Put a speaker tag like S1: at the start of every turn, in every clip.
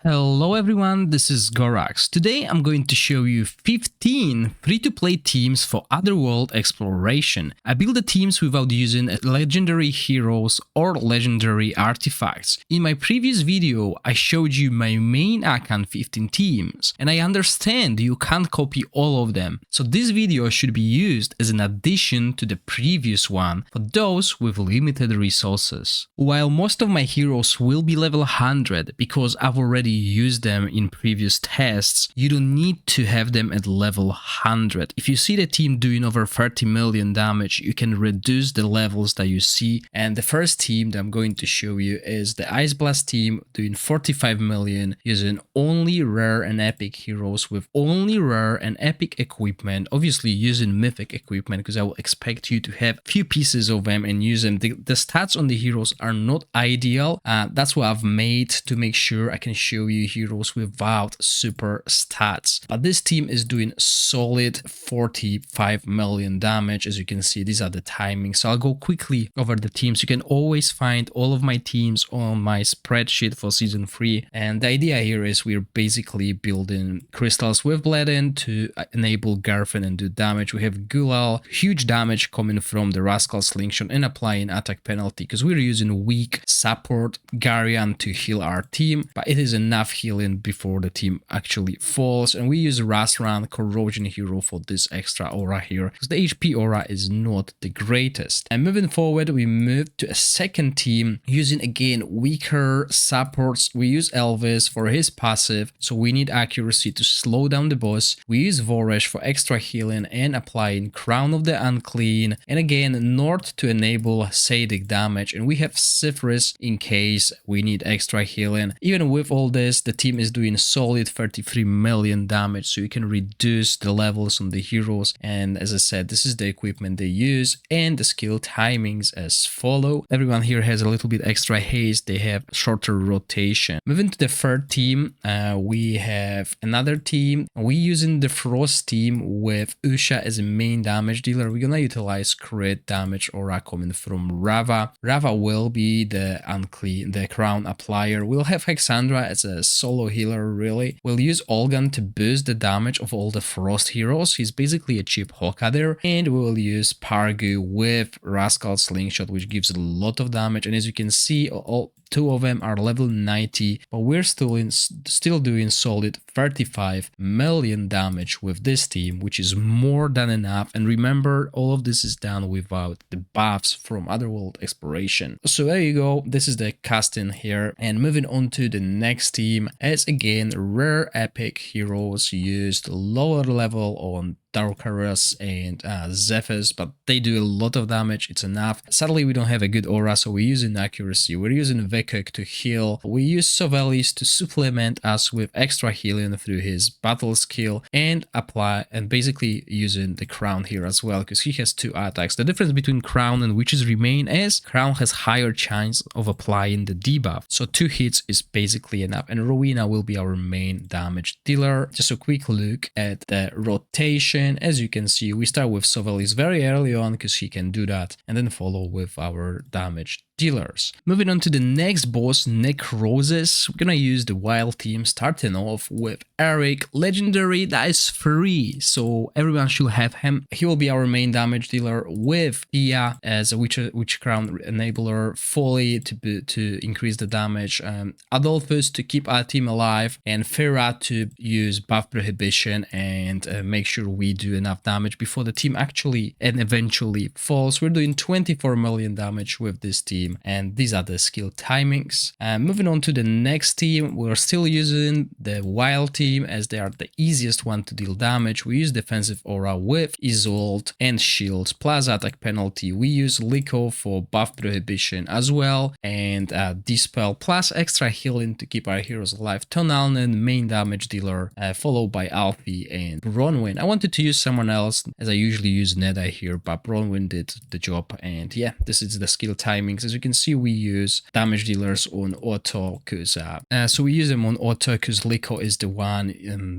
S1: Hello everyone, this is Gorax. Today I'm going to show you 15 free-to-play teams for Otherworld exploration. I build the teams without using legendary heroes or legendary artifacts. In my previous video I showed you my main account 15 teams, and I understand you can't copy all of them, so this video should be used as an addition to the previous one for those with limited resources. While most of my heroes will be level 100 because I've already used them in previous tests, you don't need to have them at level 100. If you see the team doing over 30 million damage, you can reduce the levels that you see. And the first team that I'm going to show you is the Ice Blast team doing 45 million using only rare and epic heroes with only rare and epic equipment, obviously using mythic equipment because I will expect you to have few pieces of them and use them. The stats on the heroes are not ideal. That's what I've made to make sure I can show you heroes without super stats. But this team is doing solid 45 million damage. As you can see, these are the timings. So I'll go quickly over the teams. You can always find all of my teams on my spreadsheet for season 3. And the idea here is we're basically building crystals with Bladin to enable Garfen and do damage. We have Gulal, huge damage coming from the Rascal Slingshot and applying attack penalty because we're using weak support Garian to heal our team, but it is enough healing before the team actually falls. And we use Rastran Corrosion hero for this extra aura here because the HP aura is not the greatest. And moving forward, we move to a second team using again weaker supports. We use Elvis for his passive, so we need accuracy to slow down the boss. We use Voresh for extra healing and applying Crown of the Unclean, and again North to enable Sadic damage, and we have Sifris in case we need extra healing. Even with all this, the team is doing solid 33 million damage, so you can reduce the levels on the heroes. And as I said, this is the equipment they use and the skill timings as follow. Everyone here has a little bit extra haste, they have shorter rotation. Moving to the third team, we have another team. We're using the Frost team with Usha as a main damage dealer. We're gonna utilize crit damage aura coming from Rava. Rava will be the unclean, the crown applier. We'll have Hexandra as a solo healer really. We'll use Olgan to boost the damage of all the Frost heroes. He's basically a cheap Hawkader. And we will use Pargu with Rascal Slingshot, which gives a lot of damage. And as you can see, all two of them are level 90, but we're still doing solid 35 million damage with this team, which is more than enough. And remember, all of this is done without the buffs from Otherworld exploration. So there you go, this is the casting here. And moving on to the next team, as again rare epic heroes used lower level on Darkarus and Zephyrs, but they do a lot of damage. It's enough. Sadly, we don't have a good aura, so we're using accuracy. We're using Vekuk to heal. We use Sovelis to supplement us with extra healing through his battle skill and apply, and basically using the Crown here as well because he has 2 attacks. The difference between Crown and Witch's Remain is Crown has higher chance of applying the debuff, so 2 hits is basically enough. And Rowena will be our main damage dealer. Just a quick look at the rotation. As you can see, we start with Sovelis very early on because he can do that, and then follow with our damage dealers. Moving on to the next boss, Necrosis. We're gonna use the wild team, starting off with Eric, legendary, that is free, so everyone should have him. He will be our main damage dealer with Pia as a Witch Crown enabler, Folly to increase the damage, Adolphus to keep our team alive, and Farah to use buff prohibition and make sure we do enough damage before the team actually and eventually falls. We're doing 24 million damage with this team, and these are the skill timings. Moving on to the next team, we're still using the wild team as they are the easiest one to deal damage. We use defensive aura with Isolt and shields plus attack penalty. We use Liko for buff prohibition as well, and dispel plus extra healing to keep our heroes alive. Tonalnen, main damage dealer, followed by Alfie and Bronwyn. I wanted to use someone else as I usually use Neda here, but Bronwyn did the job. And yeah, this is the skill timings. As you can see, we use damage dealers on auto because so we use them on auto because Liko is the one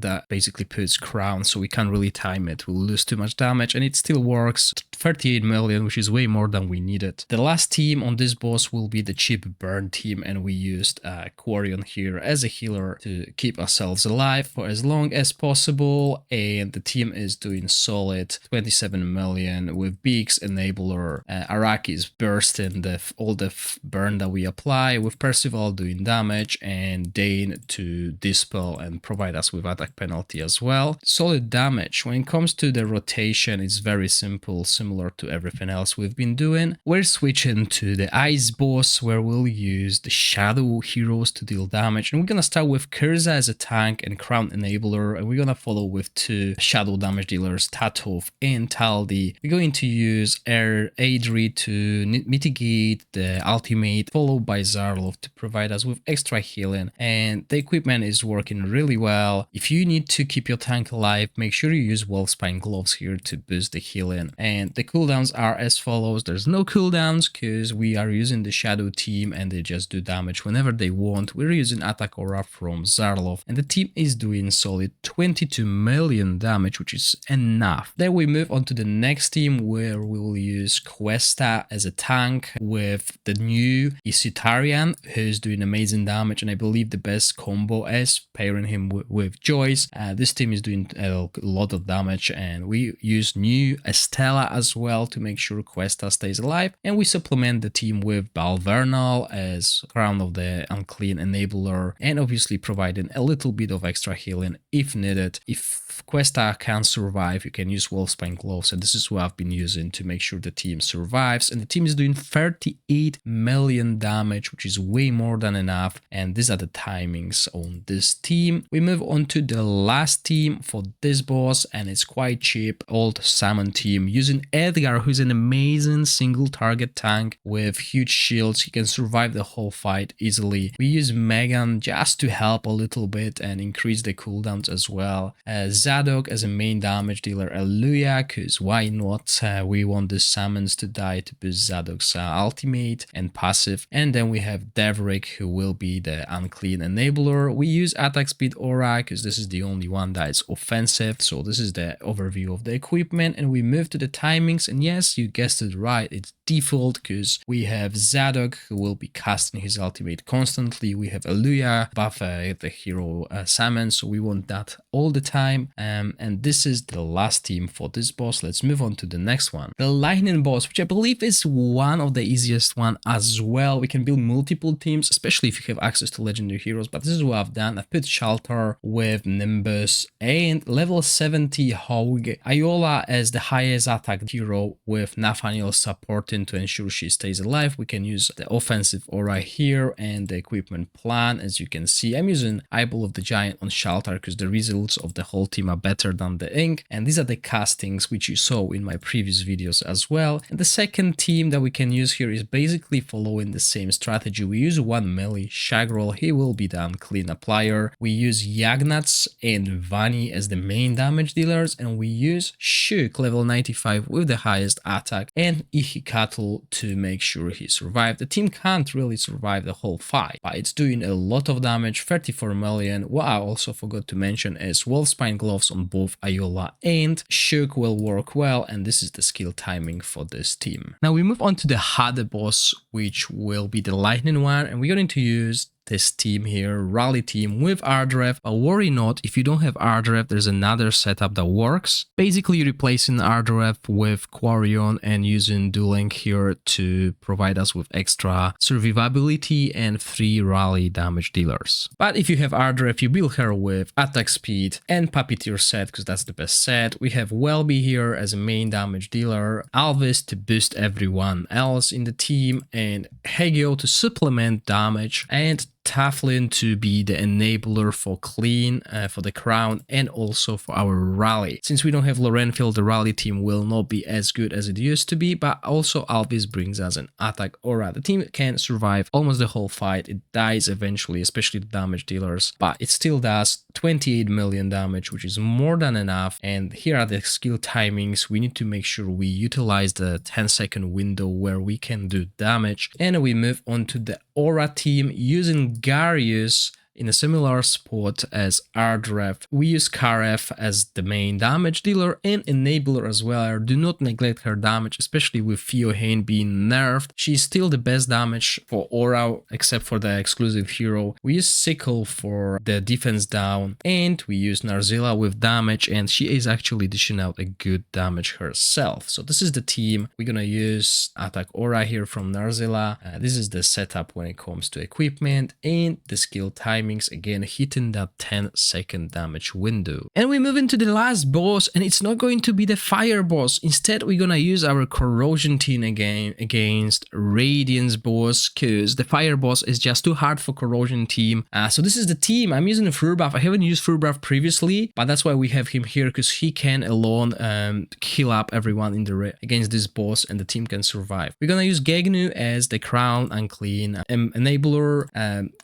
S1: that basically puts crown, so we can't really time it. We'll lose too much damage, and it still works. 38 million, which is way more than we needed. The last team on this boss will be the cheap burn team, and we used Quarion here as a healer to keep ourselves alive for as long as possible, and the team is doing solid. 27 million with Beaks, Enabler, Araki's bursting all the burn that we apply, with Percival doing damage, and Dane to dispel and provide us with attack penalty as well. Solid damage. When it comes to the rotation, it's very simple, similar to everything else we've been doing. We're switching to the ice boss, where we'll use the shadow heroes to deal damage, and we're gonna start with Kurza as a tank and crown enabler, and we're gonna follow with 2 shadow damage dealers, Tatov and Taldi. We're going to use Adri to mitigate the ultimate, followed by Zarlov to provide us with extra healing, and the equipment is working really well. If you need to keep your tank alive, make sure you use Wolfspine gloves here to boost the healing. And the cooldowns are as follows. There's no cooldowns because we are using the shadow team and they just do damage whenever they want. We're using attack aura from Zarlov, and the team is doing solid 22 million damage, which is enough. Then we move on to the next team, where we will use Questa as a tank with the new Isutarian, who's doing amazing damage, and I believe the best combo is pairing him with Joyce. This team is doing a lot of damage, and we use new Estella as well to make sure Questa stays alive, and we supplement the team with Balvernal as Crown of the Unclean enabler, and obviously providing a little bit of extra healing if needed. If Questa can't survive, you can use Wolfspine gloves, and this is what I've been using to make sure the team survives. And the team is doing 38 million damage, which is way more than enough, and these are the timings on this team. We move on to the last team for this boss, and it's quite cheap. Old Salmon team using Edgar, who's an amazing single target tank with huge shields. He can survive the whole fight easily. We use Megan just to help a little bit and increase the cooldowns as well. Zadok as a main damage dealer, Aluya, because why not? We want the summons to die to boost Zadok's ultimate and passive. And then we have Devrick, who will be the unclean enabler. We use attack speed aura because this is the only one that is offensive. So this is the overview of the equipment, and we move to the timings, and yes, you guessed it right, it's default because we have Zadok, who will be casting his ultimate constantly. We have Aluya buff the hero summon, so we want that all the time. And this is the last team for this boss. Let's move on to the next one, the lightning boss, which I believe is one of the easiest one as well. We can build multiple teams, especially if you have access to legendary heroes, but this is what I've done. I've put Shelter with Nimbus and level 70 Hog Iola as the highest attack hero, with Nathaniel supporting to ensure she stays alive. We can use the offensive aura here and the equipment plan. As you can see, I'm using Eyeball of the Giant on Shelter because the results of the whole team are better than the ink, and these are the castings which you saw in my previous videos as well. And the second team that we can use here is basically following the same strategy. We use one melee Shagrel, he will be the unclean applier. We use Yagnats and Vani as the main damage dealers, and we use Shuk level 95 with the highest attack, and Ihikatl to make sure he survived. The team can't really survive the whole fight, but it's doing a lot of damage, 34 million. What I also forgot to mention is Wolfspine gloves on both Iola and Shuk will work well, and this is the skill timing for this team. Now we move on to the harder boss, which will be the lightning one, and we're going to use this team here, Rally team with Ardref. But worry not, if you don't have Ardref, there's another setup that works. Basically replacing Ardref with Quarion and using Dueling here to provide us with extra survivability and 3 Rally damage dealers. But if you have Ardref, you build her with attack speed and Puppeteer set because that's the best set. We have Welby here as a main damage dealer, Alvis to boost everyone else in the team, and Hegio to supplement damage, and Taflin to be the enabler for clean, for the crown, and also for our rally. Since we don't have Lorenfield, the rally team will not be as good as it used to be, but also Alvis brings us an attack aura. The team can survive almost the whole fight. It dies eventually, especially the damage dealers, but it still does 28 million damage, which is more than enough. And here are the skill timings. We need to make sure we utilize the 10-second window where we can do damage. And we move on to the aura team using Garius in a similar spot as Ardref. We use Karef as the main damage dealer and enabler as well. Do not neglect her damage, especially with Fiohane being nerfed. She's still the best damage for aura, except for the exclusive hero. We use Sickle for the defense down, and we use Narzilla with damage, and she is actually dishing out a good damage herself. So this is the team. We're gonna use attack aura here from Narzilla. This is the setup when it comes to equipment and the skill time. Again, hitting that 10-second damage window. And we move into the last boss, and it's not going to be the fire boss. Instead, we're gonna use our corrosion team again against Radiance boss, because the fire boss is just too hard for corrosion team. So this is the team. I'm using a Furbuff. I haven't used Furbuff previously, but that's why we have him here, because he can alone kill up everyone in the against this boss, and the team can survive. We're gonna use Gegnu as the crown unclean, enabler,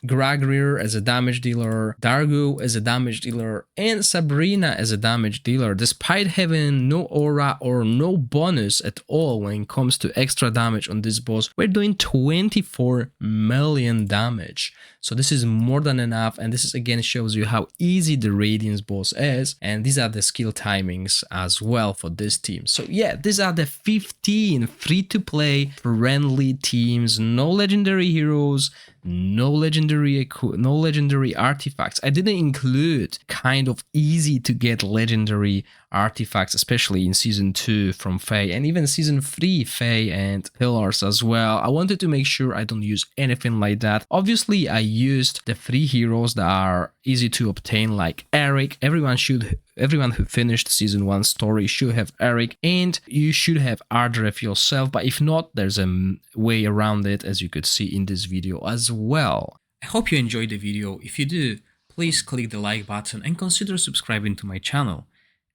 S1: DragonHeir as a damage dealer, Dargo as a damage dealer, and Sabrina as a damage dealer. Despite having no aura or no bonus at all when it comes to extra damage on this boss, we're doing 24 million damage. So this is more than enough, and this is again shows you how easy the Radiance boss is, and these are the skill timings as well for this team. So yeah, these are the 15 free-to-play friendly teams. No legendary heroes, no legendary artifacts. I didn't include kind of easy to get legendary artifacts, especially in season 2 from Faye, and even season 3 Faye and Pillars as well. I wanted to make sure I don't use anything like that. Obviously, I used the 3 heroes that are easy to obtain, like Eric. Everyone who finished season 1 story should have Eric, and you should have Ardref yourself, but if not, there's a way around it, as you could see in this video as well. I hope you enjoyed the video. If you do, please click the like button and consider subscribing to my channel.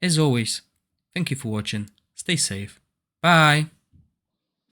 S1: As always, thank you for watching, stay safe, bye!